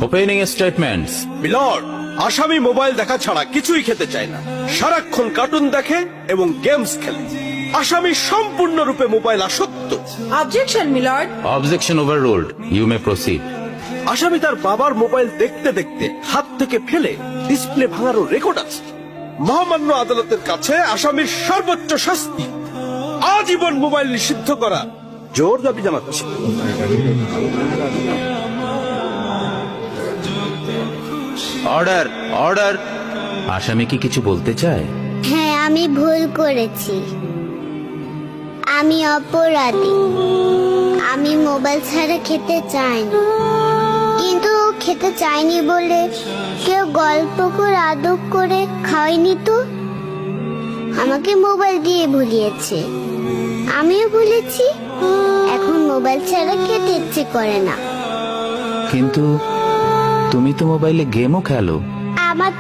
Opening statements. Milord, আসামি mobile দেখা ছাড়া কিছুই খেতে চায় না, সারাক্ষণ কার্টুন দেখে এবং গেমস খেলে। আসামি সম্পূর্ণরূপে মোবাইল আসক্ত। Objection my lord. Objection overruled, you may proceed. আসামি তার বাবার মোবাইল দেখতে দেখতে হাত থেকে ফেলে ডিসপ্লে ভাঙারও রেকর্ড আছে। মহামান্য আদালতের কাছে আসামির সর্বোচ্চ শাস্তি আজীবন মোবাইল নিষিদ্ধ করা জোর দাবি জানাচ্ছে। Order, order. আসামি কি কিছু বলতে চায়? হ্যাঁ, আমি ভুল করেছি, আমি অপরাধী। আমি মোবাইল ছাড়া খেতে চাইনি, কিন্তু খেতে চাইনি বলে কেউ গল্প করে আদব করে খাওয়াইনি তো। আমাকে মোবাইল দিয়ে ভুলিয়েছে, আমিও ভুলেছি। এখন মোবাইল ছাড়া খেতে ইচ্ছে করে না। কিন্তু তুমি তো মোবাইলে গেমও খেলো। আমার